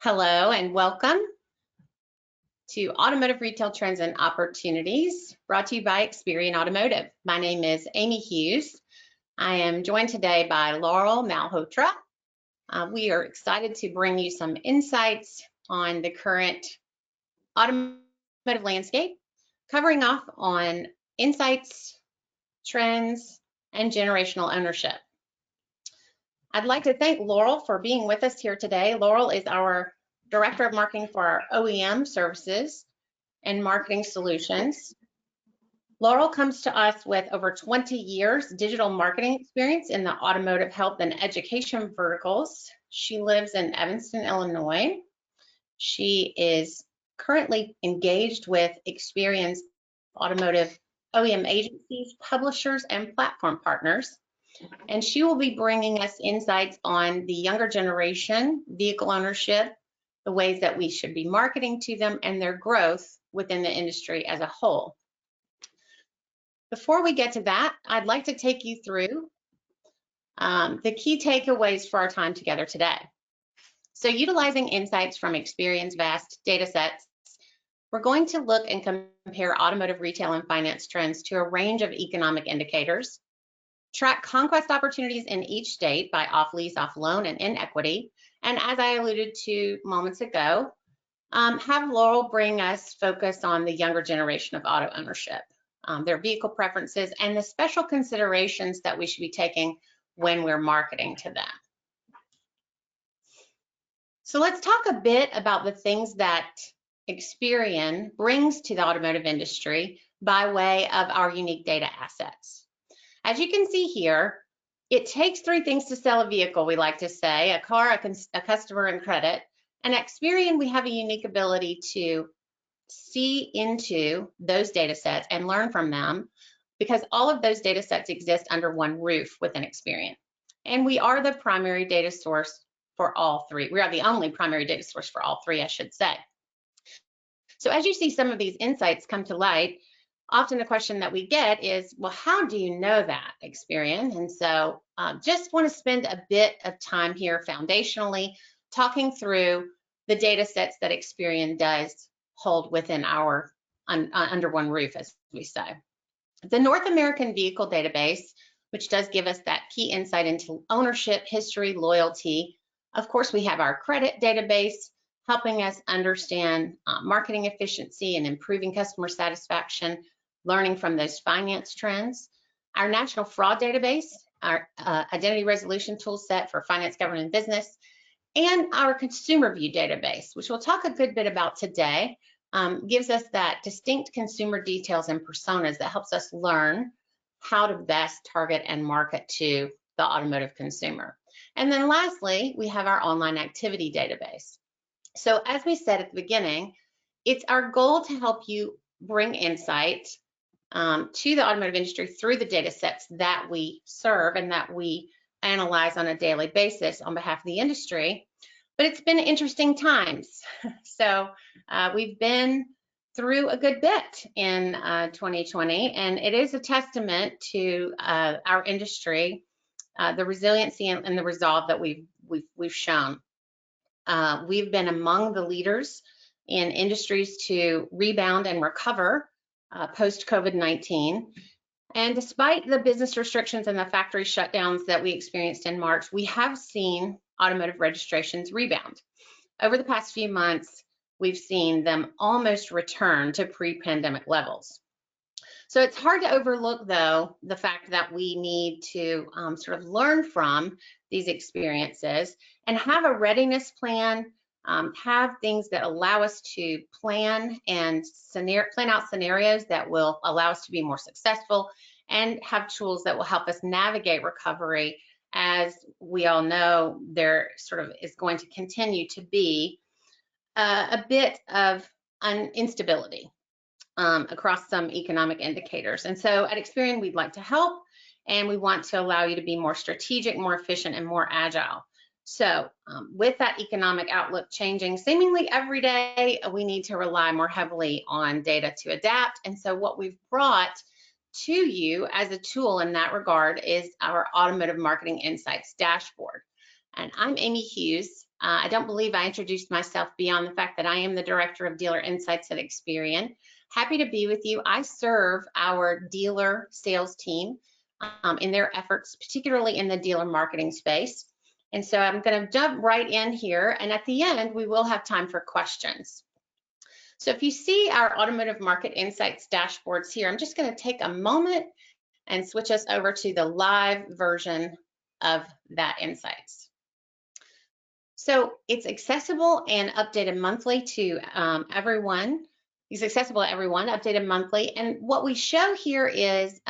Hello and welcome to Automotive Retail Trends and Opportunities, brought to you by Experian Automotive. My name is Amy Hughes. I am joined today by Laurel Malhotra. We are excited to bring you some insights on the current automotive landscape, covering off on insights, trends, and generational ownership. I'd like to thank Laurel for being with us here today. Laurel is our Director of Marketing for our OEM services and marketing solutions. Laurel comes to us with over 20 years digital marketing experience in the automotive health and education verticals. She lives in Evanston, Illinois. She is currently engaged with Experian's automotive OEM agencies, publishers, and platform partners. And she will be bringing us insights on the younger generation, vehicle ownership, the ways that we should be marketing to them, and their growth within the industry as a whole. Before we get to that, I'd like to take you through the key takeaways for our time together today. So utilizing insights from Experian's vast data sets, we're going to look and compare automotive retail and finance trends to a range of economic indicators, track conquest opportunities in each state by off-lease, off-loan, and in equity. And as I alluded to moments ago, have Laurel bring us focus on the younger generation of auto ownership, their vehicle preferences, and the special considerations that we should be taking when we're marketing to them. So let's talk a bit about the things that Experian brings to the automotive industry by way of our unique data assets. As you can see here, it takes three things to sell a vehicle, we like to say: a car, a customer, and credit. And at Experian, we have a unique ability to see into those data sets and learn from them, because all of those data sets exist under one roof within Experian. And we are the primary data source for all three. We are the only primary data source for all three, I should say. So as you see some of these insights come to light, often the question that we get is, well, how do you know that, Experian? And so just want to spend a bit of time here foundationally talking through the data sets that Experian does hold within our under one roof, as we say. The North American Vehicle Database, which does give us that key insight into ownership, history, loyalty. Of course, we have our credit database, helping us understand marketing efficiency and improving customer satisfaction, learning from those finance trends. Our National Fraud Database, our Identity Resolution Tool Set for finance, government, and business, and our Consumer View Database, which we'll talk a good bit about today, gives us that distinct consumer details and personas that helps us learn how to best target and market to the automotive consumer. And then lastly, we have our Online Activity Database. So as we said at the beginning, it's our goal to help you bring insight to the automotive industry through the data sets that we serve and that we analyze on a daily basis on behalf of the industry. But it's been interesting times. So we've been through a good bit in 2020, and it is a testament to our industry, the resiliency and the resolve that we've shown. We've been among the leaders in industries to rebound and recover post-COVID-19. And despite the business restrictions and the factory shutdowns that we experienced in March, we have seen automotive registrations rebound. Over the past few months, we've seen them almost return to pre-pandemic levels. So it's hard to overlook, though, the fact that we need to sort of learn from these experiences and have a readiness plan, have things that allow us to plan and plan out scenarios that will allow us to be more successful, and have tools that will help us navigate recovery. As we all know, there sort of is going to continue to be a bit of instability across some economic indicators. And so at Experian, we'd like to help, and we want to allow you to be more strategic, more efficient, and more agile. So with that economic outlook changing seemingly every day, we need to rely more heavily on data to adapt. And so what we've brought to you as a tool in that regard is our Automotive Marketing Insights dashboard. And I'm Amy Hughes. I don't believe I introduced myself beyond the fact that I am the Director of Dealer Insights at Experian. Happy to be with you. I serve our dealer sales team in their efforts, particularly in the dealer marketing space. And so I'm going to jump right in here, and at the end, we will have time for questions. So if you see our Automotive Market Insights dashboards here, I'm just going to take a moment and switch us over to the live version of that Insights. So it's accessible and updated monthly to everyone. It's accessible to everyone, updated monthly. And what we show here is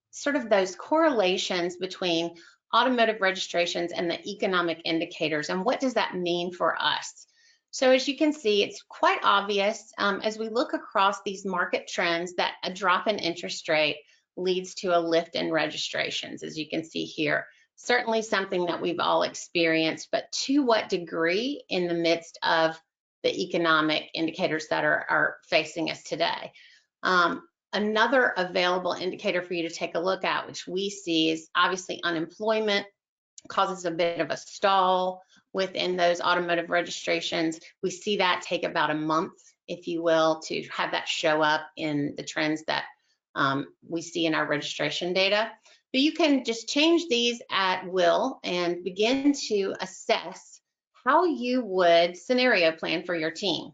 sort of those correlations between automotive registrations and the economic indicators. And what does that mean for us? So as you can see, it's quite obvious as we look across these market trends that a drop in interest rate leads to a lift in registrations, as you can see here. Certainly something that we've all experienced, but to what degree in the midst of the economic indicators that are facing us today. Another available indicator for you to take a look at, which we see, is obviously unemployment causes a bit of a stall within those automotive registrations. We see that take about a month, if you will, to have that show up in the trends that we see in our registration data. But you can just change these at will and begin to assess how you would scenario plan for your team.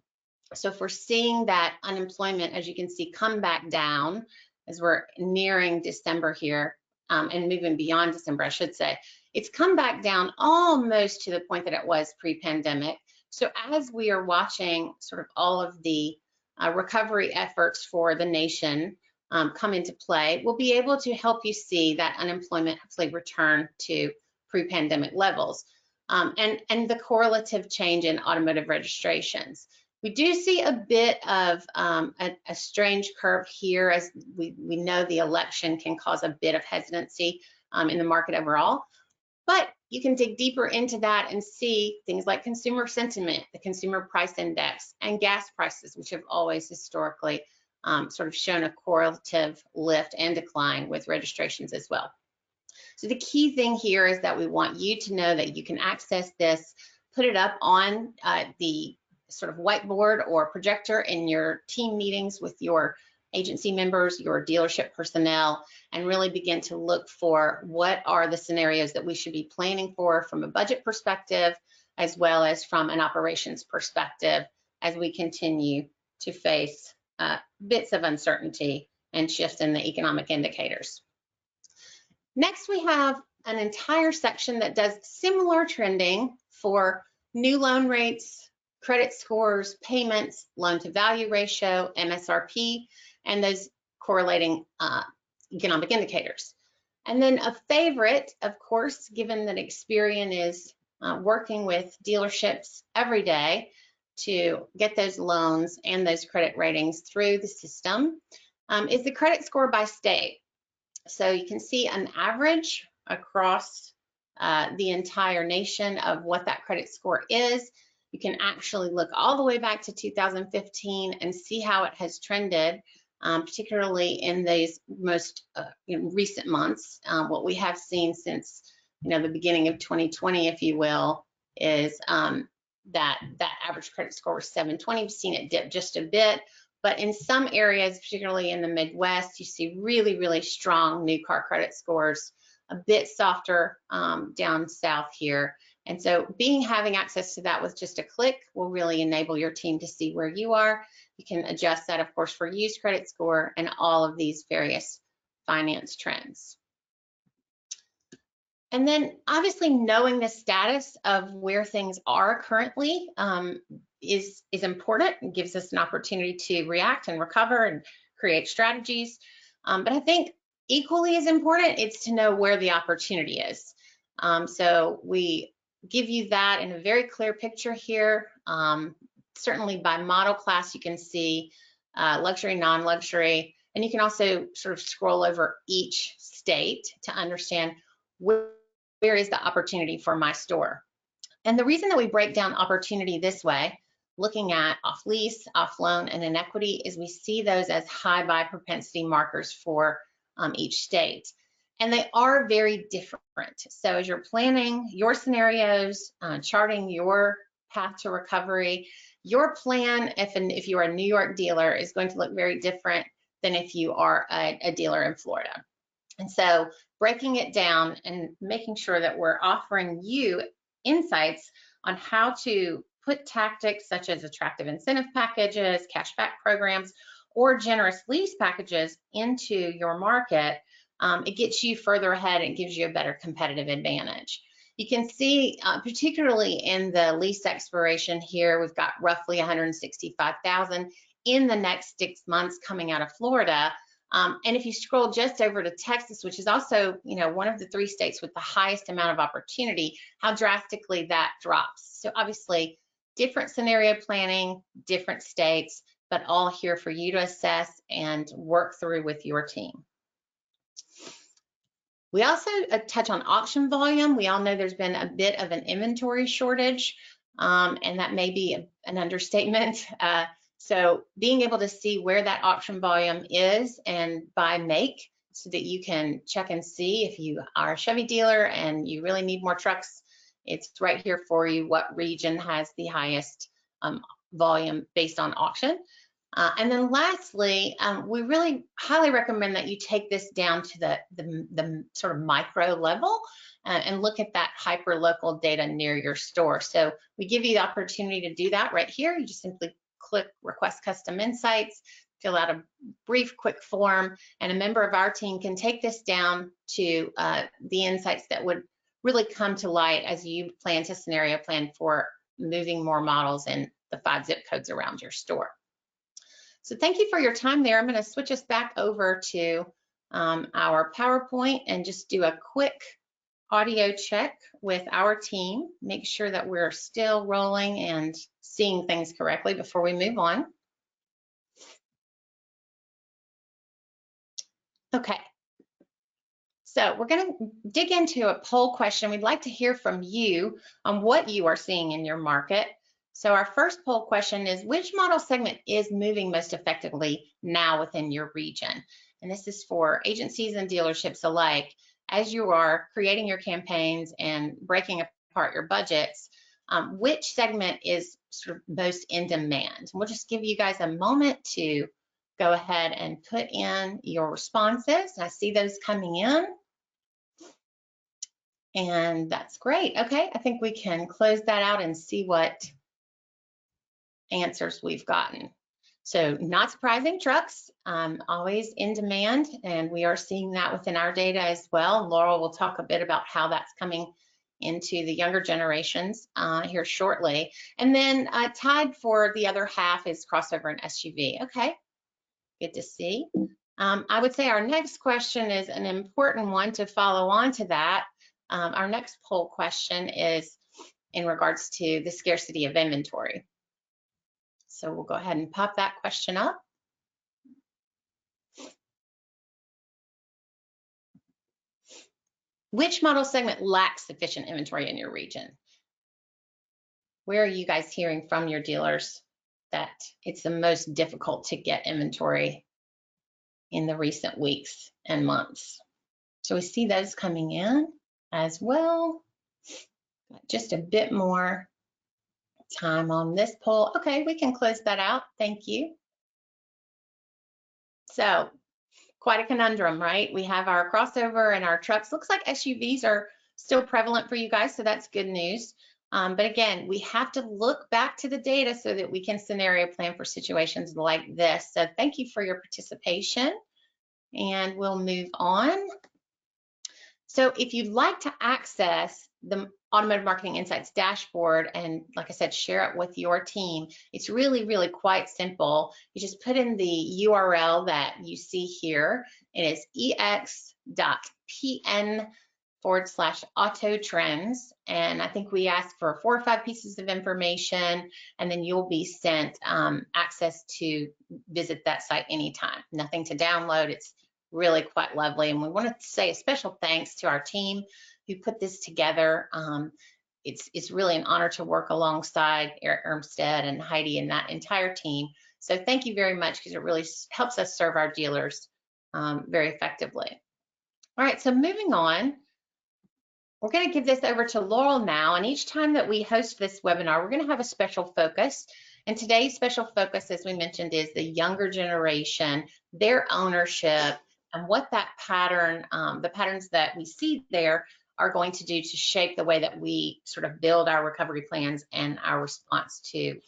So if we're seeing that unemployment, as you can see, come back down as we're nearing December here, and moving beyond December, I should say, it's come back down almost to the point that it was pre-pandemic. So as we are watching sort of all of the recovery efforts for the nation come into play, we'll be able to help you see that unemployment hopefully return to pre-pandemic levels, and the correlative change in automotive registrations. We do see a bit of a strange curve here, as we know the election can cause a bit of hesitancy in the market overall, but you can dig deeper into that and see things like consumer sentiment, the consumer price index, and gas prices, which have always historically sort of shown a correlative lift and decline with registrations as well. So the key thing here is that we want you to know that you can access this, put it up on the sort of whiteboard or projector in your team meetings with your agency members, your dealership personnel, and really begin to look for what are the scenarios that we should be planning for from a budget perspective, as well as from an operations perspective, as we continue to face bits of uncertainty and shifts in the economic indicators. Next, we have an entire section that does similar trending for new loan rates, credit scores, payments, loan to value ratio, MSRP, and those correlating economic indicators. And then a favorite, of course, given that Experian is working with dealerships every day to get those loans and those credit ratings through the system, is the credit score by state. So you can see an average across the entire nation of what that credit score is. You can actually look all the way back to 2015 and see how it has trended, particularly in these most recent months. What we have seen since the beginning of 2020, if you will, is that average credit score was 720. We've seen it dip just a bit, but in some areas, particularly in the Midwest, you see really, really strong new car credit scores, a bit softer down south here. And so having access to that with just a click will really enable your team to see where you are. You can adjust that, of course, for used credit score and all of these various finance trends. And then obviously knowing the status of where things are currently is important. It gives us an opportunity to react and recover and create strategies. But I think equally as important, it's to know where the opportunity is. So we give you that in a very clear picture here. Certainly by model class, you can see luxury, non-luxury, and you can also sort of scroll over each state to understand where is the opportunity for my store. And the reason that we break down opportunity this way, looking at off lease, off loan, and inequity, is we see those as high buy propensity markers for each state. And they are very different. So as you're planning your scenarios, charting your path to recovery, your plan, if you're a New York dealer, is going to look very different than if you are a dealer in Florida. And so breaking it down and making sure that we're offering you insights on how to put tactics such as attractive incentive packages, cashback programs, or generous lease packages into your market, it gets you further ahead and gives you a better competitive advantage. You can see, particularly in the lease expiration here, we've got roughly 165,000 in the next 6 months coming out of Florida. And if you scroll just over to Texas, which is also, one of the 3 states with the highest amount of opportunity, how drastically that drops. So obviously, different scenario planning, different states, but all here for you to assess and work through with your team. We also touch on auction volume. We all know there's been a bit of an inventory shortage, and that may be an understatement. So being able to see where that auction volume is and by make, so that you can check and see if you are a Chevy dealer and you really need more trucks, it's right here for you what region has the highest volume based on auction. And then lastly, we really highly recommend that you take this down to the sort of micro level and look at that hyper-local data near your store. So we give you the opportunity to do that right here. You just simply click Request Custom Insights, fill out a brief, quick form, and a member of our team can take this down to the insights that would really come to light as you plan to scenario plan for moving more models in the 5 zip codes around your store. So thank you for your time there. I'm going to switch us back over to our PowerPoint and just do a quick audio check with our team, make sure that we're still rolling and seeing things correctly before we move on. Okay. So we're going to dig into a poll question. We'd like to hear from you on what you are seeing in your market. So our first poll question is, which model segment is moving most effectively now within your region? And this is for agencies and dealerships alike. As you are creating your campaigns and breaking apart your budgets, which segment is sort of most in demand? We'll just give you guys a moment to go ahead and put in your responses. I see those coming in. And that's great. Okay, I think we can close that out and see what answers we've gotten. So not surprising, trucks, always in demand, and we are seeing that within our data as well. Laurel will talk a bit about how that's coming into the younger generations here shortly. And then tied for the other half is crossover and SUV. Okay, good to see. I would say our next question is an important one to follow on to that. Our next poll question is in regards to the scarcity of inventory. So we'll go ahead and pop that question up. Which model segment lacks sufficient inventory in your region? Where are you guys hearing from your dealers that it's the most difficult to get inventory in the recent weeks and months? So we see those coming in as well. Just a bit more time on this poll. Okay, we can close that out. Thank you. So quite a conundrum, right? We have our crossover and our trucks. Looks like SUVs are still prevalent for you guys, so that's good news. But again, we have to look back to the data so that we can scenario plan for situations like this. So thank you for your participation, and we'll move on. So if you'd like to access the Automotive Marketing Insights dashboard and, like I said, share it with your team, it's really, really quite simple. You just put in the URL that you see here. It is ex.pn/autotrends. And I think we ask for 4 or 5 pieces of information, and then you'll be sent access to visit that site anytime. Nothing to download. It's really quite lovely. And we want to say a special thanks to our team who put this together. It's really an honor to work alongside Eric Ermstead and Heidi and that entire team. So thank you very much, because it really helps us serve our dealers very effectively. All right, so moving on, we're going to give this over to Laurel now, and each time that we host this webinar, we're going to have a special focus. And today's special focus, as we mentioned, is the younger generation, their ownership, and what that pattern, the patterns that we see there are going to do to shape the way that we sort of build our recovery plans and our response to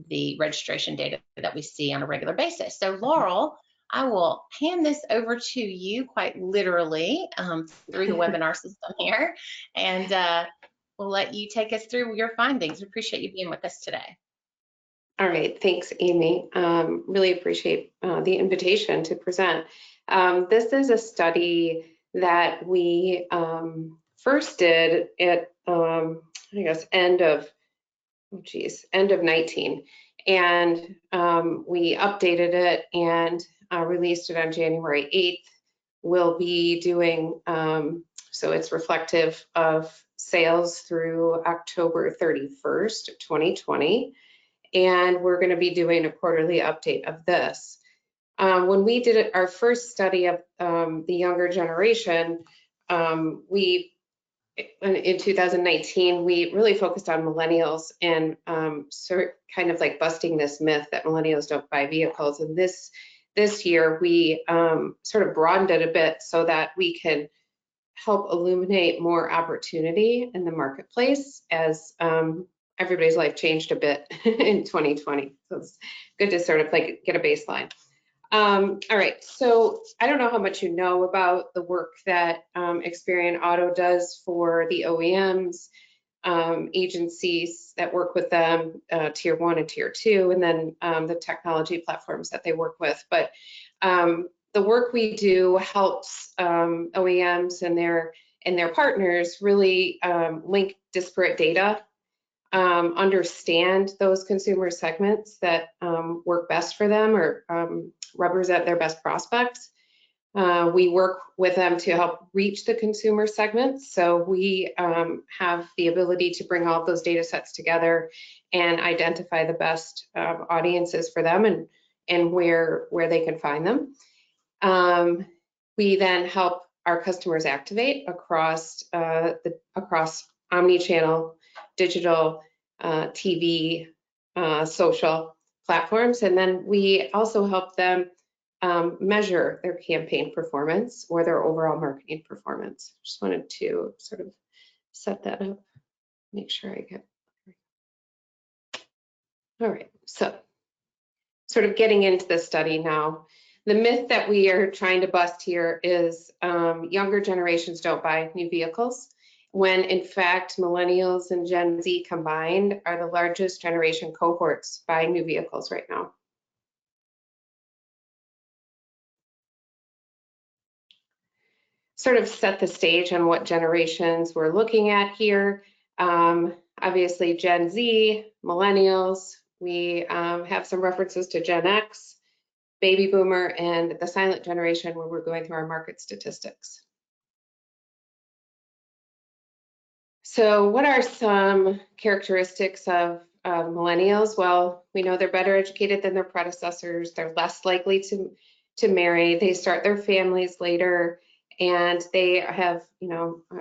the registration data that we see on a regular basis. So Laurel, I will hand this over to you quite literally through the webinar system here, and we'll let you take us through your findings. We appreciate you being with us today. All right, thanks, Amy. Really appreciate the invitation to present. This is a study that we first did at, I guess, end of 19, and we updated it and released it on January 8th. We'll be doing, so it's reflective of sales through October 31st, 2020. And we're going to be doing a quarterly update of this. When we did our first study of the younger generation, in 2019, we really focused on millennials and kind of like busting this myth that millennials don't buy vehicles. And this year, we sort of broadened it a bit so that we can help illuminate more opportunity in the marketplace as everybody's life changed a bit in 2020. So it's good to sort of like get a baseline. All right, so I don't know how much you know about the work that Experian Auto does for the OEMs, agencies that work with them, tier 1 and tier 2, and then the technology platforms that they work with. But the work we do helps OEMs and their partners really link disparate data, understand those consumer segments that work best for them or represent their best prospects. We work with them to help reach the consumer segments. So we have the ability to bring all of those data sets together and identify the best audiences for them and where they can find them. We then help our customers activate across omni-channel, digital, TV, social platforms, and then we also help them measure their campaign performance or their overall marketing performance. Just wanted to sort of set that up, make sure I get. All right, so sort of getting into the study now. The myth that we are trying to bust here is younger generations don't buy new vehicles, when in fact millennials and Gen Z combined are the largest generation cohorts buying new vehicles right now. Sort of set the stage on what generations we're looking at here. Obviously Gen Z, millennials, we have some references to Gen X, baby boomer, and the silent generation when we're going through our market statistics. So what are some characteristics of millennials? Well, we know they're better educated than their predecessors. They're less likely to marry. They start their families later, and they have,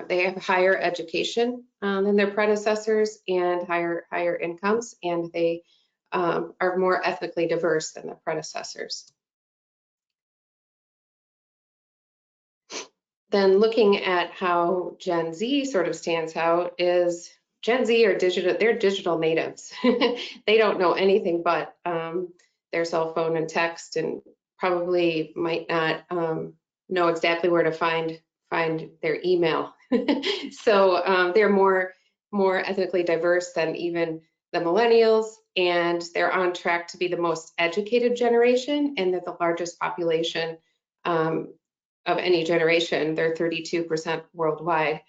they have higher education than their predecessors and higher incomes, and they are more ethnically diverse than their predecessors. Then looking at how Gen Z sort of stands out is Gen Z are they're digital natives. They don't know anything but their cell phone and text, and probably might not know exactly where to find their email. So they're more ethnically diverse than even the millennials, and they're on track to be the most educated generation, and they're the largest population of any generation. They're 32% worldwide.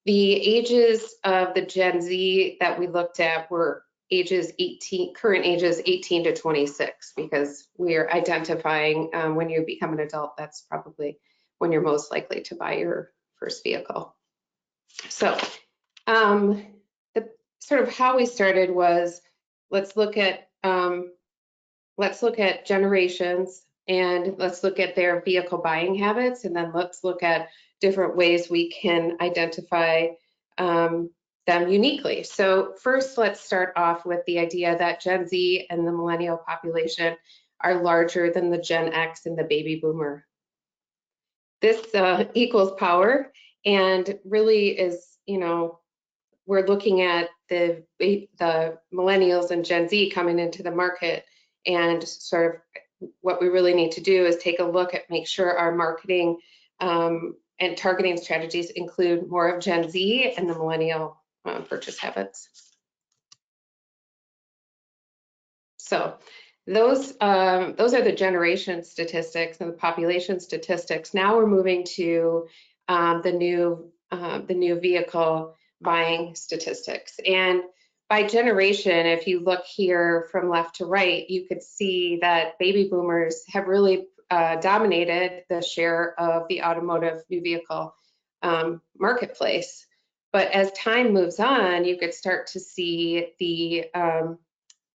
The ages of the Gen Z that we looked at were current ages 18 to 26, because we are identifying when you become an adult, that's probably when you're most likely to buy your first vehicle. So the sort of how we started was, let's look at generations, and let's look at their vehicle buying habits, and then let's look at different ways we can identify them uniquely. So first, let's start off with the idea that Gen Z and the millennial population are larger than the Gen X and the baby boomer. This equals power, and really is, we're looking at the millennials and Gen Z coming into the market, and sort of what we really need to do is take a look at, make sure our marketing and targeting strategies include more of Gen Z and the millennial purchase habits. So those are the generation statistics and the population statistics. Now we're moving to the new vehicle buying statistics. And by generation, if you look here from left to right, you could see that baby boomers have really dominated the share of the automotive new vehicle marketplace. But as time moves on, you could start to see the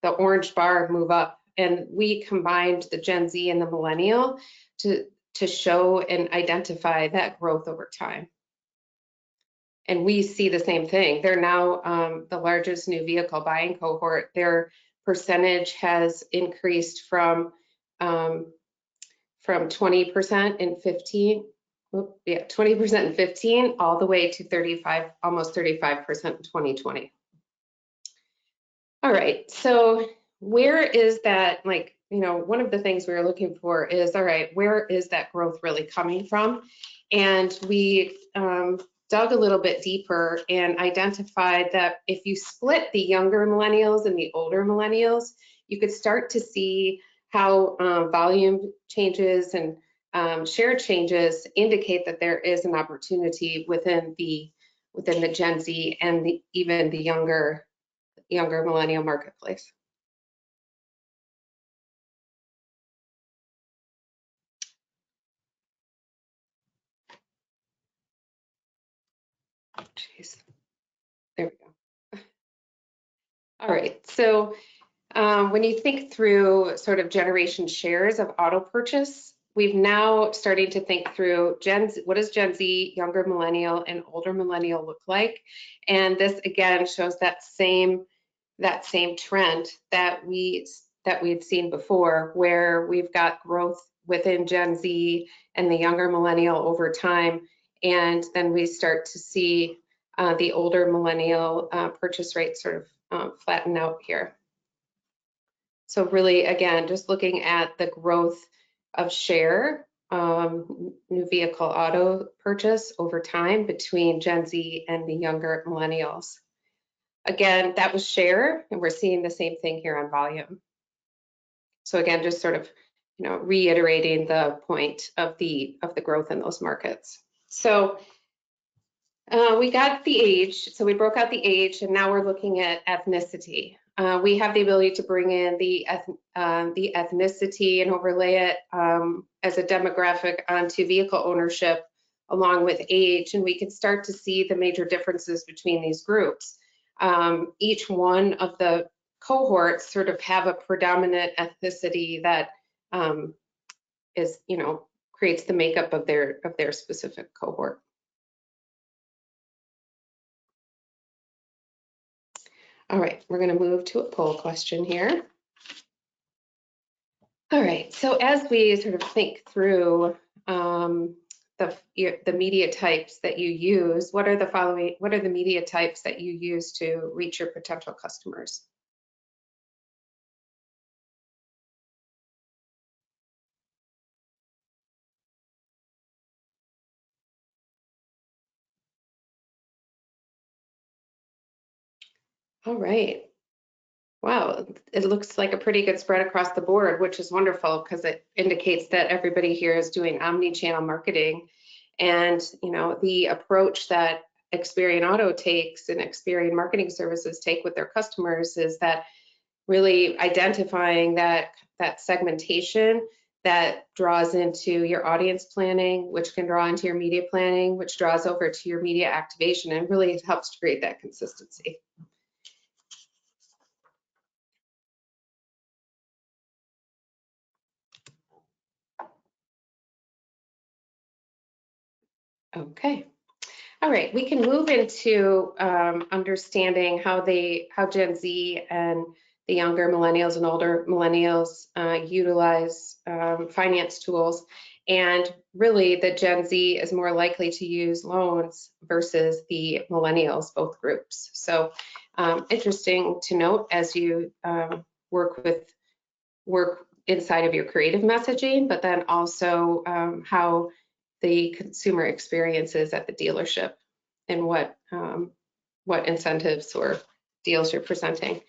orange bar move up. And we combined the Gen Z and the millennial to show and identify that growth over time. And we see the same thing. They're now the largest new vehicle buying cohort. Their percentage has increased from 20% in 15, 20% in 15, all the way to 35, almost 35% in 2020. All right, so where is that, like, one of the things we were looking for is, all right, where is that growth really coming from? And we dug a little bit deeper and identified that if you split the younger millennials and the older millennials, you could start to see how volume changes and share changes indicate that there is an opportunity within the Gen Z and even the younger millennial marketplace. Jeez. There we go. All right, so when you think through sort of generation shares of auto purchase, we've now started to think through what does Gen Z, younger millennial, and older millennial look like? And this again shows that same trend that we had seen before, where we've got growth within Gen Z and the younger millennial over time, and then we start to see the older millennial purchase rate sort of flatten out here. So really, again, just looking at the growth of share, new vehicle auto purchase over time between Gen Z and the younger millennials. Again, that was share, and we're seeing the same thing here on volume. So again, just sort of, reiterating the point of the growth in those markets. So we got the age, so we broke out the age, and now we're looking at ethnicity. We have the ability to bring in the ethnicity and overlay it as a demographic onto vehicle ownership along with age, and we can start to see the major differences between these groups. Each one of the cohorts sort of have a predominant ethnicity that is, creates the makeup of their specific cohort. All right, we're going to move to a poll question here. All right, so as we sort of think through the media types that you use, what are the media types that you use to reach your potential customers? All right. Wow, it looks like a pretty good spread across the board, which is wonderful because it indicates that everybody here is doing omni-channel marketing. And the approach that Experian Auto takes and Experian Marketing Services take with their customers is that really identifying that segmentation that draws into your audience planning, which can draw into your media planning, which draws over to your media activation, and really helps to create that consistency. Okay. All right, we can move into understanding how Gen Z and the younger millennials and older millennials utilize finance tools. And really, the Gen Z is more likely to use loans versus the millennials, both groups. So interesting to note as you work inside of your creative messaging, but then also how the consumer experiences at the dealership and what incentives or deals you're presenting.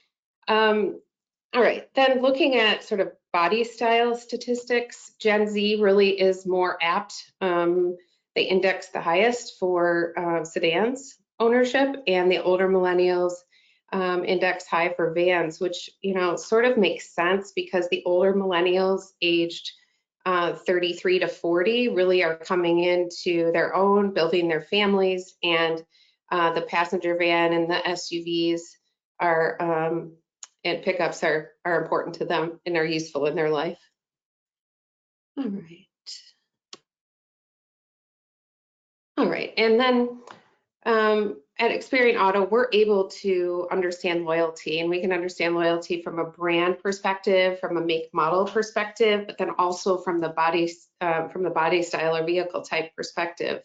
All right, then looking at sort of body style statistics, Gen Z really is more apt. They index the highest for sedans ownership, and the older millennials index high for vans, which sort of makes sense because the older millennials aged 33 to 40 really are coming into their own, building their families, and the passenger van and the SUVs are and pickups are important to them and are useful in their life. All right. All right, and then at Experian Auto, we're able to understand loyalty, and we can understand loyalty from a brand perspective, from a make model perspective, but then also from the body style or vehicle type perspective.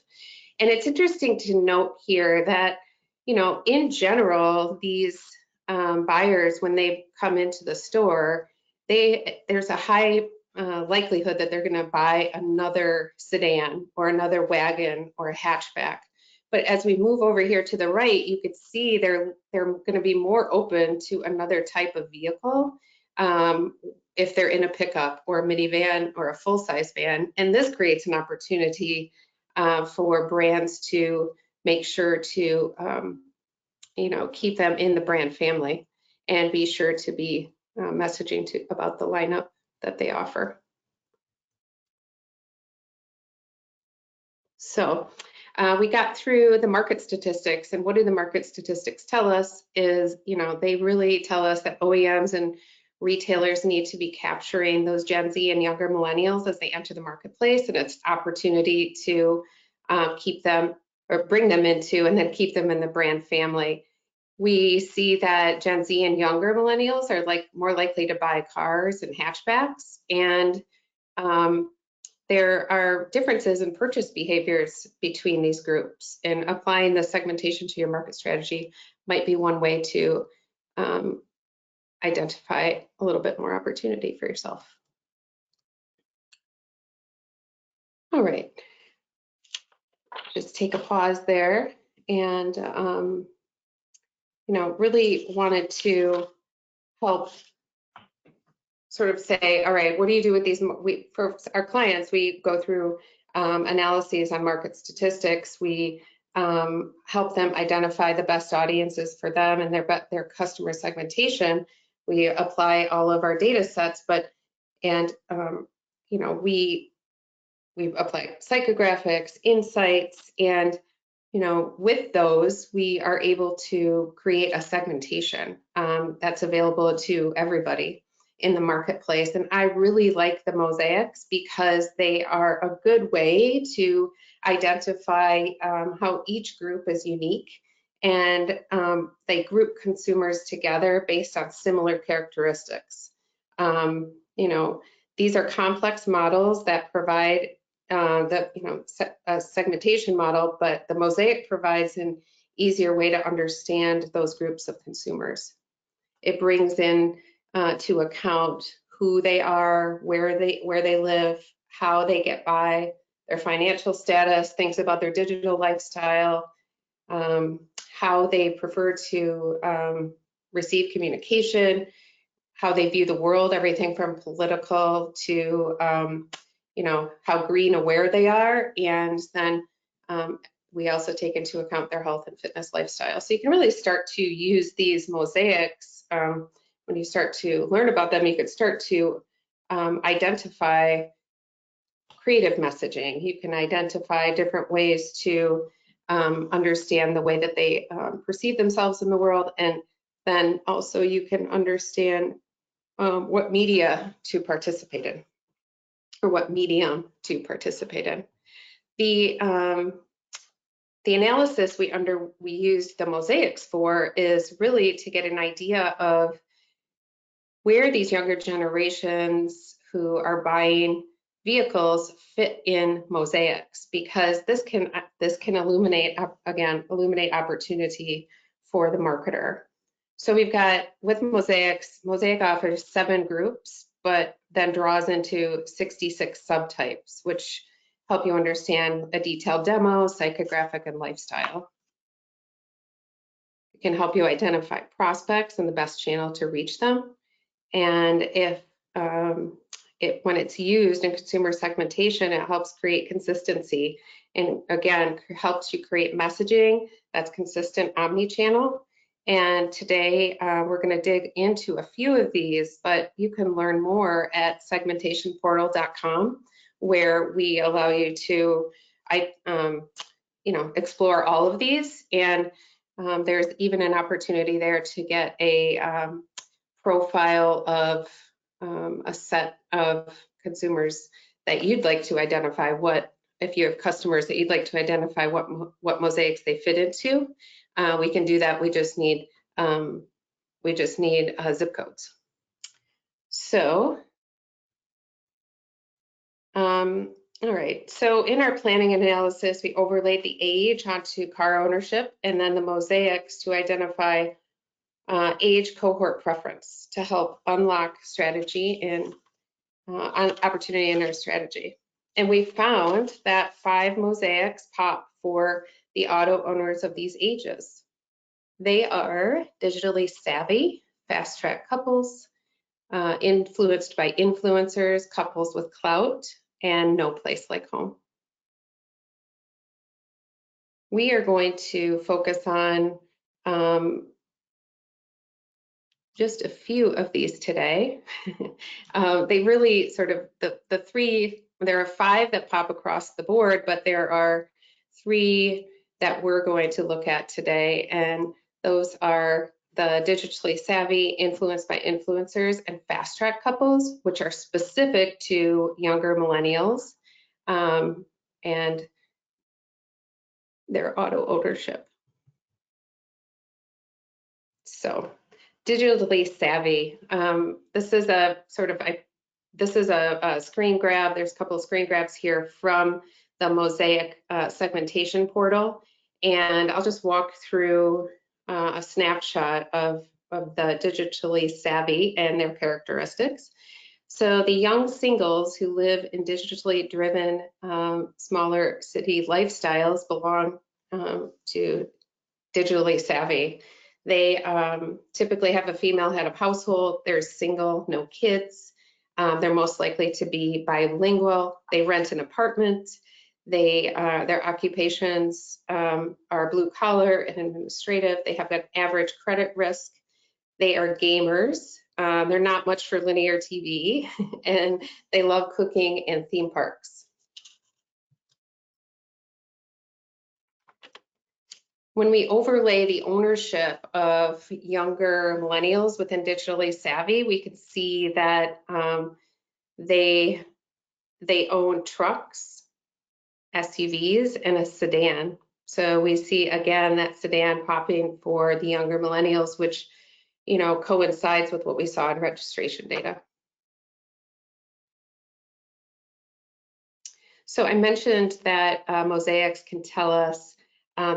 And it's interesting to note here that, in general, these buyers, when they come into the store, there's a high likelihood that they're going to buy another sedan or another wagon or a hatchback. But as we move over here to the right, you could see they're going to be more open to another type of vehicle if they're in a pickup or a minivan or a full-size van. And this creates an opportunity for brands to make sure to keep them in the brand family and be sure to be messaging about the lineup that they offer. So we got through the market statistics, and what do the market statistics tell us is, they really tell us that OEMs and retailers need to be capturing those Gen Z and younger millennials as they enter the marketplace, and it's opportunity to keep them or bring them into and then keep them in the brand family. We see that Gen Z and younger millennials are more likely to buy cars and hatchbacks, and there are differences in purchase behaviors between these groups, and applying the segmentation to your market strategy might be one way to identify a little bit more opportunity for yourself. All right, just take a pause there, and really wanted to help sort of say, all right, what do you do with these? For our clients, we go through analyses on market statistics. We help them identify the best audiences for them and their customer segmentation. We apply all of our data sets, we apply psychographics, insights, and with those, we are able to create a segmentation that's available to everybody in the marketplace. And I really like the mosaics because they are a good way to identify how each group is unique, and they group consumers together based on similar characteristics. These are complex models that provide a segmentation model, but the mosaic provides an easier way to understand those groups of consumers. It brings in to account who they are, where they live, how they get by, their financial status, things about their digital lifestyle, how they prefer to receive communication, how they view the world, everything from political to how green aware they are, and then we also take into account their health and fitness lifestyle. So you can really start to use these mosaics. When you start to learn about them, you could start to identify creative messaging. You can identify different ways to understand the way that they perceive themselves in the world, and then also you can understand what media to participate in, or what medium to participate in. The the analysis we used the mosaics for is really to get an idea of where these younger generations who are buying vehicles fit in mosaics, because this can illuminate opportunity for the marketer. So we've got, with mosaics, Mosaic offers 7 groups, but then draws into 66 subtypes, which help you understand a detailed demo, psychographic, and lifestyle. It can help you identify prospects and the best channel to reach them. And if when it's used in consumer segmentation, it helps create consistency, and again, helps you create messaging that's consistent omni-channel. And today we're going to dig into a few of these, but you can learn more at segmentationportal.com, where we allow you to explore all of these. And there's even an opportunity there to get a profile of a set of consumers that you'd like to identify. If you have customers that you'd like to identify what mosaics they fit into, we can do that. We just need zip codes. So, all right. So in our planning analysis, we overlaid the age onto car ownership, and then the mosaics to identify age cohort preference to help unlock strategy and opportunity in our strategy. And we found that 5 mosaics pop for the auto owners of these ages. They are digitally savvy, fast track couples, influenced by influencers, couples with clout, and no place like home. We are going to focus on just a few of these today. They really sort of, the 3, there are 5 that pop across the board, but there are 3 that we're going to look at today. And those are the digitally savvy, influenced by influencers, and fast track couples, which are specific to younger millennials and their auto ownership. So, digitally savvy. This is a screen grab. There's a couple of screen grabs here from the Mosaic segmentation portal, and I'll just walk through a snapshot of the digitally savvy and their characteristics. So the young singles who live in digitally driven smaller city lifestyles belong to digitally savvy. They typically have a female head of household. They're single, no kids. They're most likely to be bilingual. They rent an apartment. Their occupations are blue collar and administrative. They have an average credit risk. They are gamers. They're not much for linear TV, and they love cooking and theme parks. When we overlay the ownership of younger millennials within digitally savvy, we can see that they own trucks, SUVs, and a sedan. So we see again that sedan popping for the younger millennials, which coincides with what we saw in registration data. So I mentioned that mosaics can tell us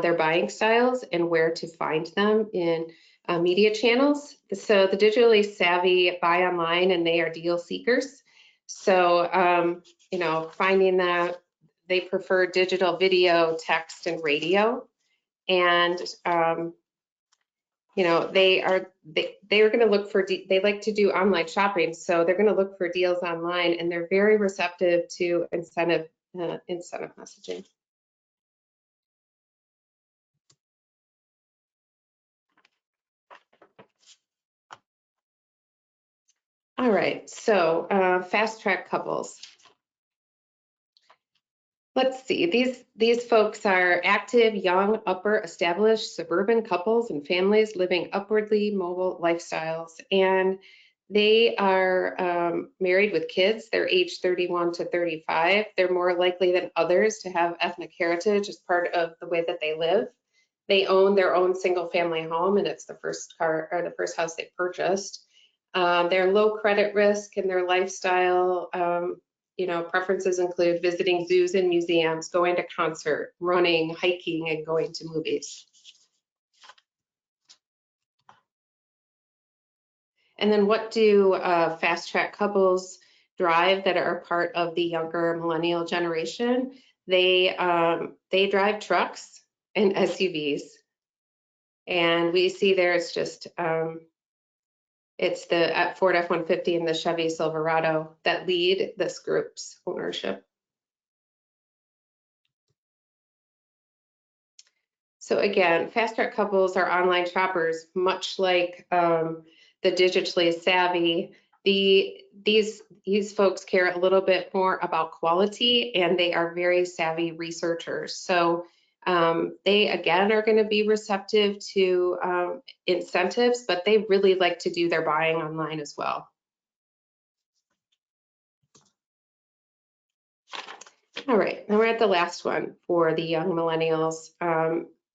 their buying styles and where to find them in media channels. So the digitally savvy buy online, and they are deal seekers. So, finding that they prefer digital video, text, and radio. And, they are going to look for, they like to do online shopping. So they're going to look for deals online, and they're very receptive to incentive messaging. All right, so fast track couples. Let's see, these folks are active, young, upper, established suburban couples and families living upwardly mobile lifestyles. And They are married with kids. They're age 31 to 35. They're more likely than others to have ethnic heritage as part of the way that they live. They own their own single family home, and it's the first house they purchased. Their low credit risk and their lifestyle, preferences include visiting zoos and museums, going to concert, running, hiking, and going to movies. And then what do fast track couples drive that are part of the younger millennial generation? They drive trucks and SUVs. And we see there it's just, it's the Ford F-150 and the Chevy Silverado that lead this group's ownership. So again, fast track couples are online shoppers, much like the digitally savvy. These folks care a little bit more about quality, and they are very savvy researchers. So they again are going to be receptive to incentives, but they really like to do their buying online as well. All right, now we're at the last one for the young millennials.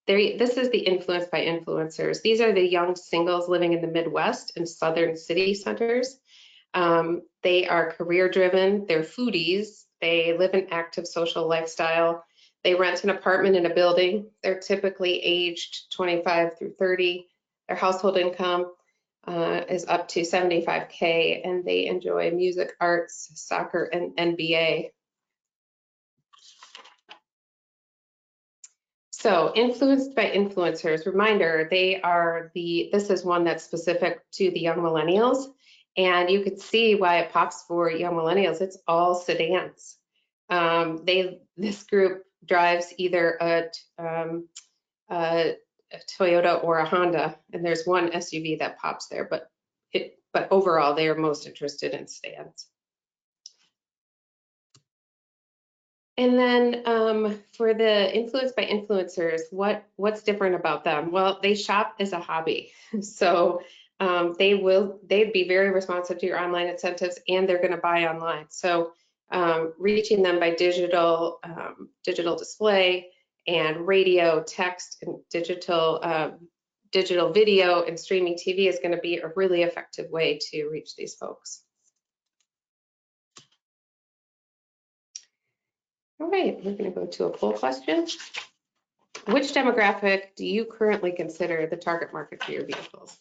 This is the influence by influencers. These are the young singles living in the Midwest and southern city centers. They are career driven, they're foodies, they live an active social lifestyle. They rent an apartment in a building. They're typically aged 25 through 30. Their household income is up to $75K, and they enjoy music, arts, soccer, and NBA. So influenced by influencers, reminder, this is one that's specific to the young millennials. And you could see why it pops for young millennials. It's all sedans. This group drives either a Toyota or a Honda, and there's one SUV that pops there, but overall, they are most interested in sedans. And then for the influence by influencers, what's different about them? Well, they shop as a hobby. So they'd be very responsive to your online incentives, and they're going to buy online. So reaching them by digital display and radio, text, and digital video and streaming TV is going to be a really effective way to reach these folks. All right, we're going to go to a poll question. Which demographic do you currently consider the target market for your vehicles?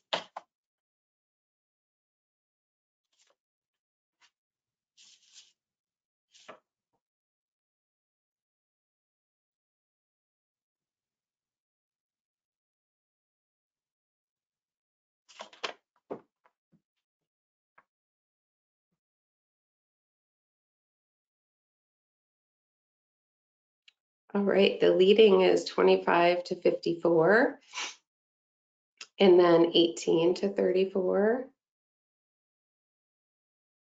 All right, the leading is 25 to 54, and then 18 to 34,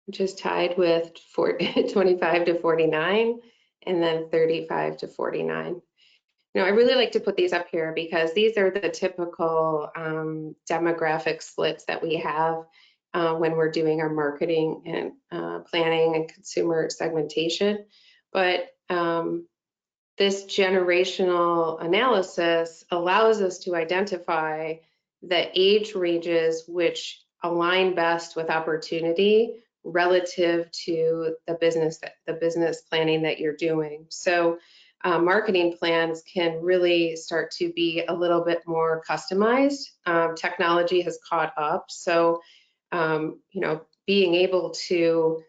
which is tied with 25 to 49, and then 35 to 49. Now, I really like to put these up here because these are the typical demographic splits that we have when we're doing our marketing and planning and consumer segmentation. But this generational analysis allows us to identify the age ranges which align best with opportunity relative to the business planning that you're doing. So marketing plans can really start to be a little bit more customized. Technology has caught up, so being able to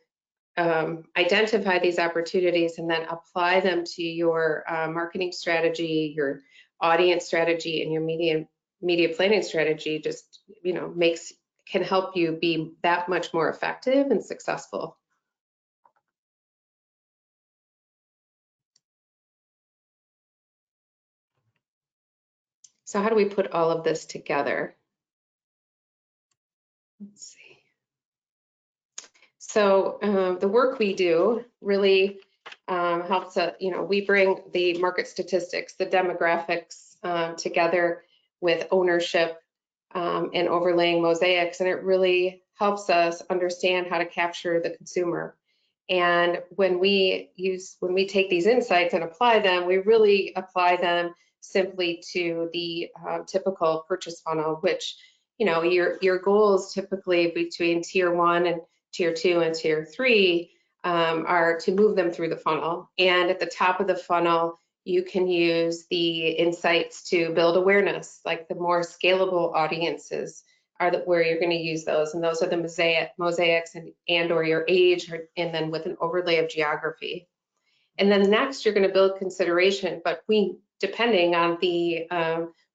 identify these opportunities and then apply them to your marketing strategy, your audience strategy, and your media planning strategy just can help you be that much more effective and successful. So how do we put all of this together? Let's see. So the work we do really helps us, we bring the market statistics, the demographics together with ownership and overlaying mosaics, and it really helps us understand how to capture the consumer. And when we take these insights and apply them, we really apply them simply to the typical purchase funnel, which, you know, your goals typically between tier 1 and tier 2 and tier 3 are to move them through the funnel. And at the top of the funnel, you can use the insights to build awareness, like the more scalable audiences are where you're going to use those. And those are the mosaics and or your age, and then with an overlay of geography. And then next, you're going to build consideration, but depending on the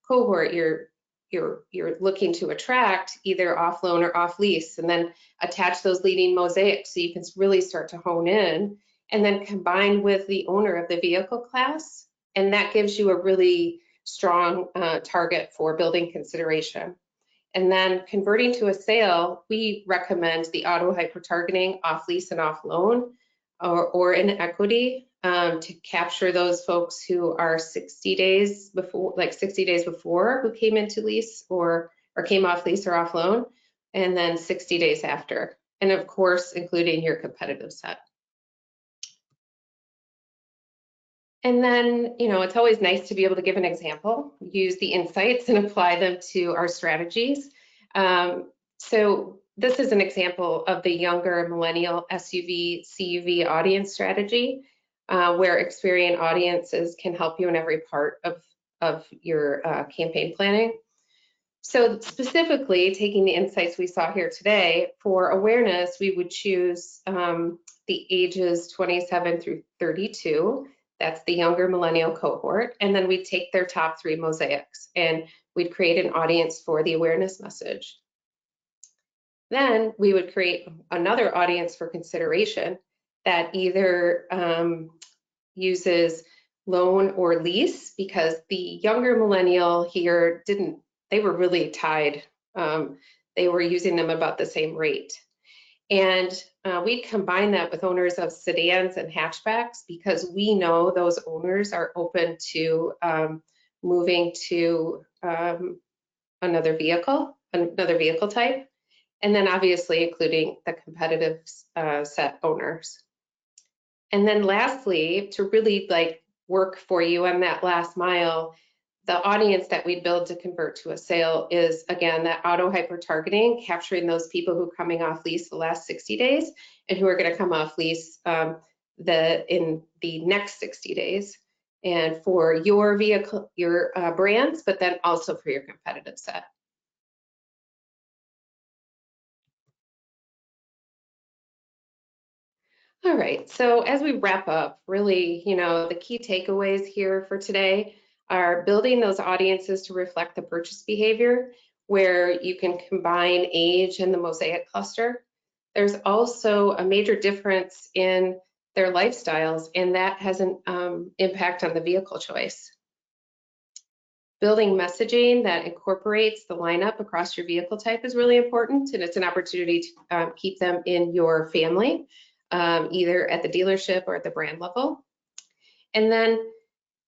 cohort you're looking to attract, either off loan or off lease, and then attach those leading mosaics so you can really start to hone in, and then combine with the owner of the vehicle class, and that gives you a really strong target for building consideration. And then converting to a sale, we recommend the auto hyper targeting off lease and off loan or in equity to capture those folks who are 60 days before, like 60 days before, who came into lease or came off lease or off loan, and then 60 days after. And of course, including your competitive set. And then, you know, it's always nice to be able to give an example, use the insights and apply them to our strategies. So this is an example of the younger millennial SUV, CUV audience strategy, where Experian audiences can help you in every part of your campaign planning. So specifically, taking the insights we saw here today, for awareness, we would choose the ages 27 through 32. That's the younger millennial cohort. And then we'd take their top 3 mosaics and we'd create an audience for the awareness message. Then we would create another audience for consideration that either uses loan or lease, because the younger millennial here they were really tied. They were using them about the same rate. And we'd combine that with owners of sedans and hatchbacks, because we know those owners are open to moving to another vehicle type. And then obviously including the competitive set owners. And then lastly, to really work for you on that last mile, the audience that we build to convert to a sale is, again, that auto hyper targeting, capturing those people who are coming off lease the last 60 days and who are going to come off lease in the next 60 days, and for your vehicle, your brands, but then also for your competitive set. All right, so as we wrap up, really, you know, the key takeaways here for today are building those audiences to reflect the purchase behavior, where you can combine age and the mosaic cluster. There's also a major difference in their lifestyles, and that has an impact on the vehicle choice. Building messaging that incorporates the lineup across your vehicle type is really important, and it's an opportunity to keep them in your family, either at the dealership or at the brand level. And then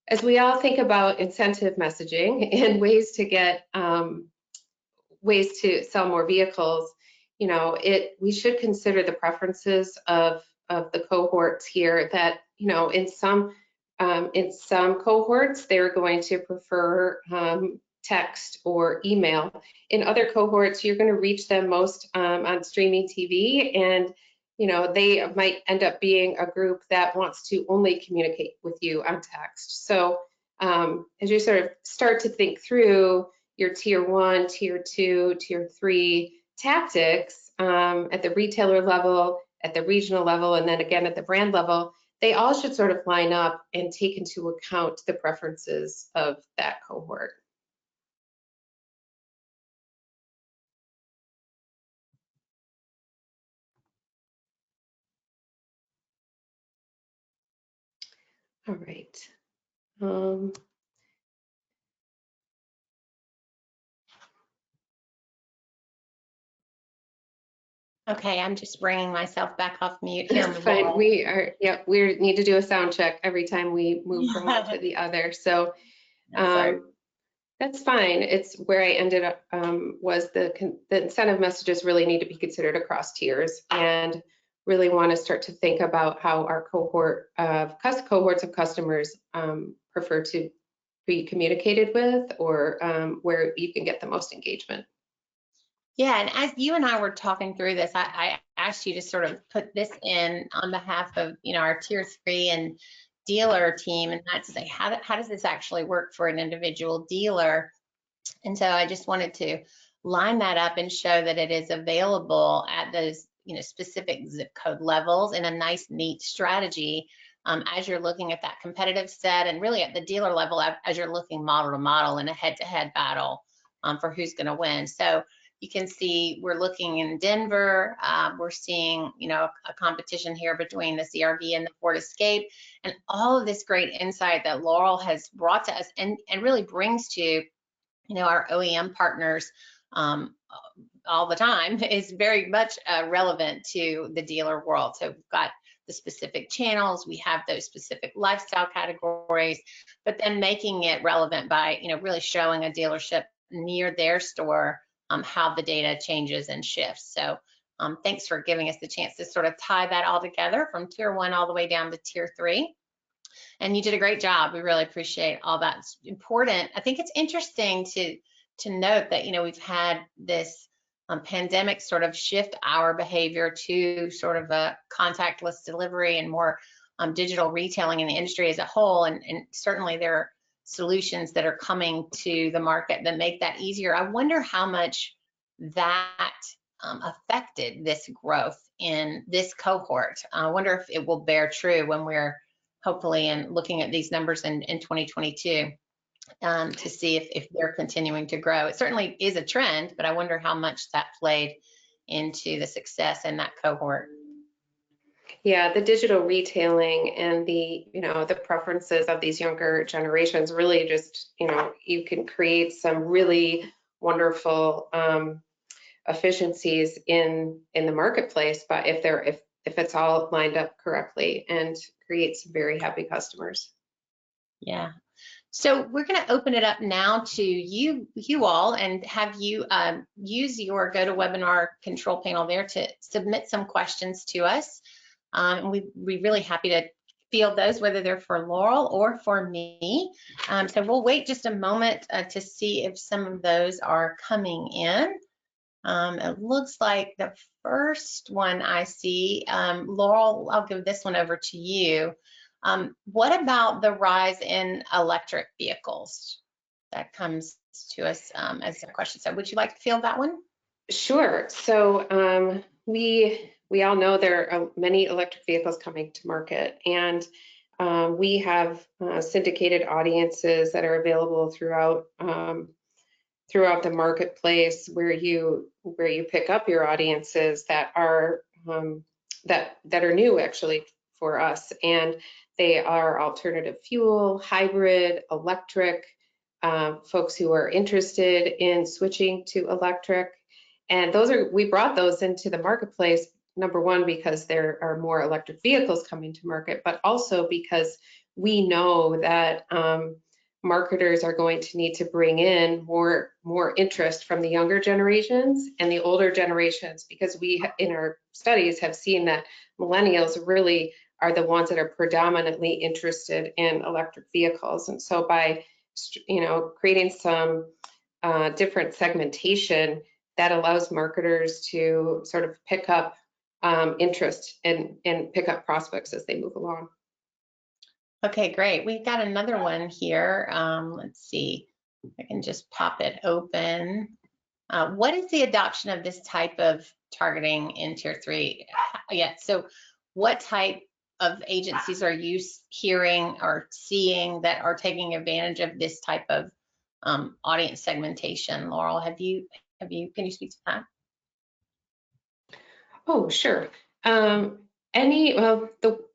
as we all think about incentive messaging and ways to sell more vehicles, you know, we should consider the preferences of the cohorts here, that, you know, in some cohorts, they're going to prefer text or email. In other cohorts, you're going to reach them most on streaming TV, and you know, they might end up being a group that wants to only communicate with you on text. So as you sort of start to think through your tier 1, tier 2, tier 3 tactics at the retailer level, at the regional level, and then again at the brand level, they all should sort of line up and take into account the preferences of that cohort. All right. Okay, I'm just bringing myself back off mute here. Fine. We need to do a sound check every time we move from one to the other. So That's fine. It's where I ended up was the incentive messages really need to be considered across tiers, and really want to start to think about how our cohorts of customers prefer to be communicated with, or where you can get the most engagement. Yeah, and as you and I were talking through this, I asked you to sort of put this in on behalf of, our tier 3 and dealer team, and that's like, how does this actually work for an individual dealer? And so I just wanted to line that up and show that it is available at those, specific zip code levels in a nice, neat strategy, as you're looking at that competitive set, and really at the dealer level as you're looking model to model in a head-to-head battle for who's going to win. So you can see we're looking in Denver. We're seeing, a competition here between the CRV and the Ford Escape, and all of this great insight that Laurel has brought to us and really brings to, our OEM partners all the time is very much relevant to the dealer world. So we've got the specific channels, we have those specific lifestyle categories, but then making it relevant by, really showing a dealership near their store how the data changes and shifts. So thanks for giving us the chance to sort of tie that all together from tier 1 all the way down to tier 3. And you did a great job. We really appreciate all that. It's important. I think it's interesting to note that, we've had this pandemic sort of shift our behavior to sort of a contactless delivery and more digital retailing in the industry as a whole. And certainly there are solutions that are coming to the market that make that easier. I wonder how much that affected this growth in this cohort. I wonder if it will bear true when we're hopefully and looking at these numbers in 2022 to see if they're continuing to grow. It certainly is a trend, but I wonder how much that played into the success in that cohort. Yeah, the digital retailing and the preferences of these younger generations really just, you can create some really wonderful efficiencies in the marketplace, but if it's all lined up correctly, and creates very happy customers. Yeah. So we're going to open it up now to you all, and have you use your GoToWebinar control panel there to submit some questions to us. And we're really happy to field those, whether they're for Laurel or for me. So we'll wait just a moment to see if some of those are coming in. It looks like the first one I see, Laurel, I'll give this one over to you. What about the rise in electric vehicles? That comes to us as a question. So would you like to field that one? Sure. So we all know there are many electric vehicles coming to market, and we have syndicated audiences that are available throughout the marketplace, where you pick up your audiences that are new actually for us, and they are alternative fuel, hybrid, electric, folks who are interested in switching to electric. And we brought those into the marketplace, number one, because there are more electric vehicles coming to market, but also because we know that marketers are going to need to bring in more interest from the younger generations and the older generations, because we in our studies have seen that millennials really are the ones that are predominantly interested in electric vehicles. And so by creating some different segmentation, that allows marketers to sort of pick up interest and pick up prospects as they move along. Okay, great. We've got another one here. Let's see, I can just pop it open. What is the adoption of this type of targeting in tier 3? Yeah, so what type of agencies are you hearing or seeing that are taking advantage of this type of audience segmentation? Laurel, can you speak to that? Oh, sure.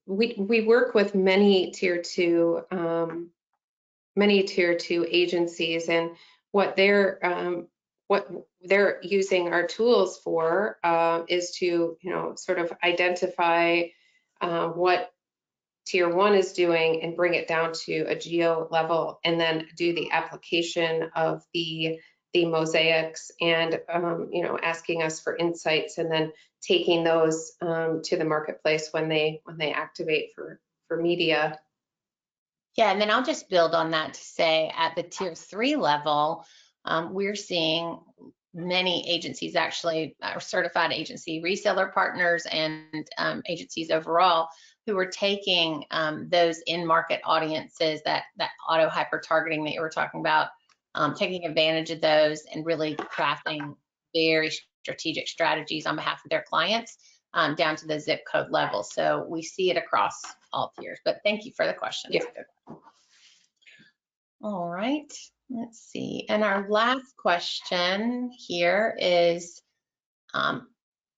We work with many tier 2 agencies, and what they're using our tools for is to sort of identify what tier one is doing and bring it down to a geo level, and then do the application of the mosaics and asking us for insights, and then taking those to the marketplace when they activate for media. Yeah, and then I'll just build on that to say at the tier 3 level, we're seeing many agencies, actually our certified agency reseller partners and agencies overall, who are taking those in-market audiences, that auto hyper targeting that you were talking about, taking advantage of those and really crafting very strategic strategies on behalf of their clients, down to the zip code level. So we see it across all tiers, but thank you for the question. Yeah. All right, let's see. And our last question here is,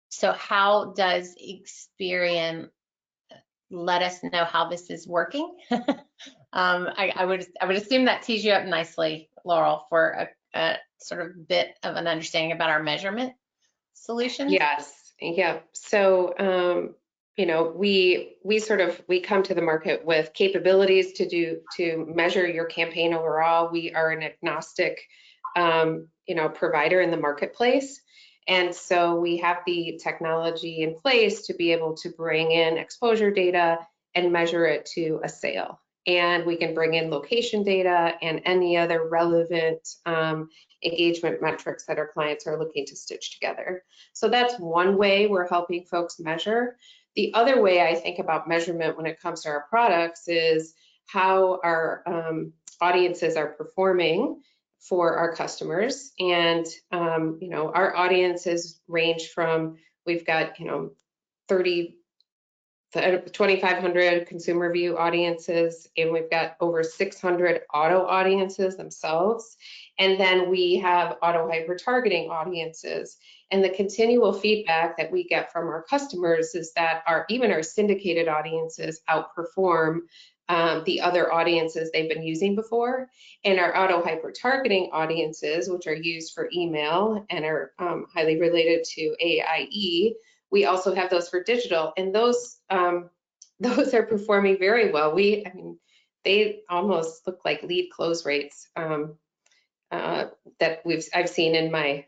so how does Experian let us know how this is working? I would assume that tees you up nicely, Laurel, for a sort of bit of an understanding about our measurement solutions. Yes. Yeah. So, we come to the market with capabilities to measure your campaign overall. We are an agnostic, provider in the marketplace. And so we have the technology in place to be able to bring in exposure data and measure it to a sale. And we can bring in location data and any other relevant engagement metrics that our clients are looking to stitch together. So that's one way we're helping folks measure. The other way I think about measurement when it comes to our products is how our audiences are performing for our customers. And, our audiences range from, we've got, 2,500 consumer view audiences, and we've got over 600 auto audiences themselves. And then we have auto hyper targeting audiences. And the continual feedback that we get from our customers is that even our syndicated audiences outperform the other audiences they've been using before. And our auto hyper targeting audiences, which are used for email and are highly related to AIE, we also have those for digital, and those are performing very well. They almost look like lead close rates that I've seen in my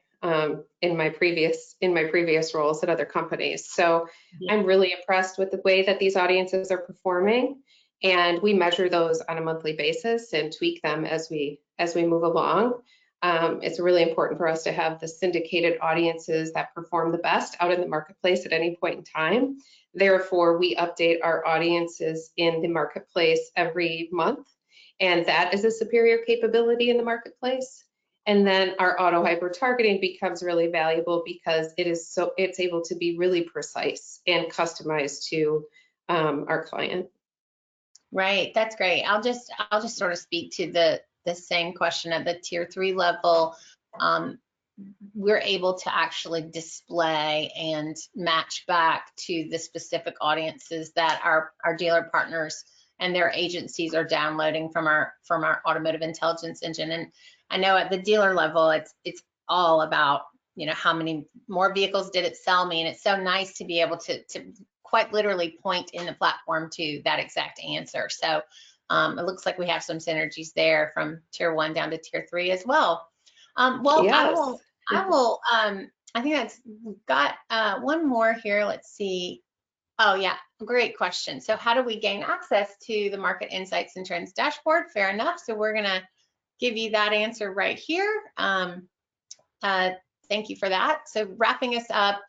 previous roles at other companies. So yeah. I'm really impressed with the way that these audiences are performing, and we measure those on a monthly basis and tweak them as we move along. It's really important for us to have the syndicated audiences that perform the best out in the marketplace at any point in time. Therefore, we update our audiences in the marketplace every month, and that is a superior capability in the marketplace. And then our auto hyper targeting becomes really valuable because it's able to be really precise and customized to our client. Right, that's great. I'll just sort of speak to the same question at the tier 3 level. We're able to actually display and match back to the specific audiences that our dealer partners and their agencies are downloading from our automotive intelligence engine. And I know at the dealer level, it's all about, how many more vehicles did it sell me? And it's so nice to be able to quite literally point in the platform to that exact answer. So it looks like we have some synergies there from tier 1 down to tier 3 as well. Well, yes. I think we've got one more here. Let's see. Oh yeah, great question. So how do we gain access to the Market Insights and Trends dashboard? Fair enough. So we're gonna give you that answer right here. Thank you for that. So wrapping us up,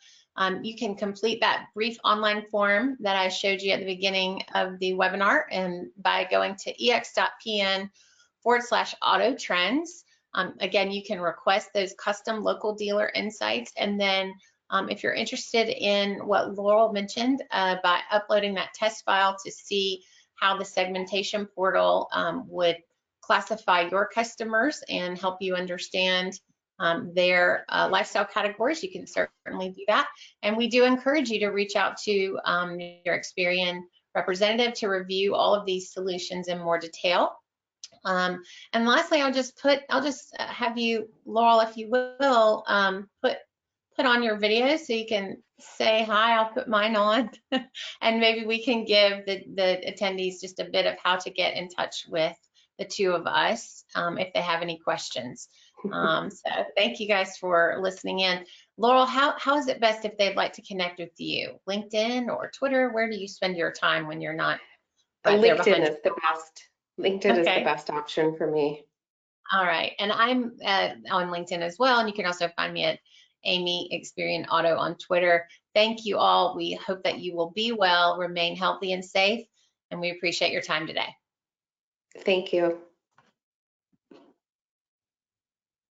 you can complete that brief online form that I showed you at the beginning of the webinar, and by going to ex.pn/auto trends. Again, you can request those custom local dealer insights, and then if you're interested in what Laurel mentioned, by uploading that test file to see how the segmentation portal would classify your customers and help you understand their lifestyle categories, you can certainly do that. And we do encourage you to reach out to your Experian representative to review all of these solutions in more detail. And lastly, I'll just have you, Laurel, if you will, put on your video so you can say hi. I'll put mine on. And maybe we can give the attendees just a bit of how to get in touch with the two of us if they have any questions. So thank you guys for listening in. Laurel, how is it best if they'd like to connect with you? LinkedIn or Twitter? Where do you spend your time when you're not right there LinkedIn behind is the best. LinkedIn you? is the Okay. best option for me. All right. And I'm on LinkedIn as well. And you can also find me at Amy Experian Auto on Twitter. Thank you all. We hope that you will be well, remain healthy and safe, and we appreciate your time today. Thank you.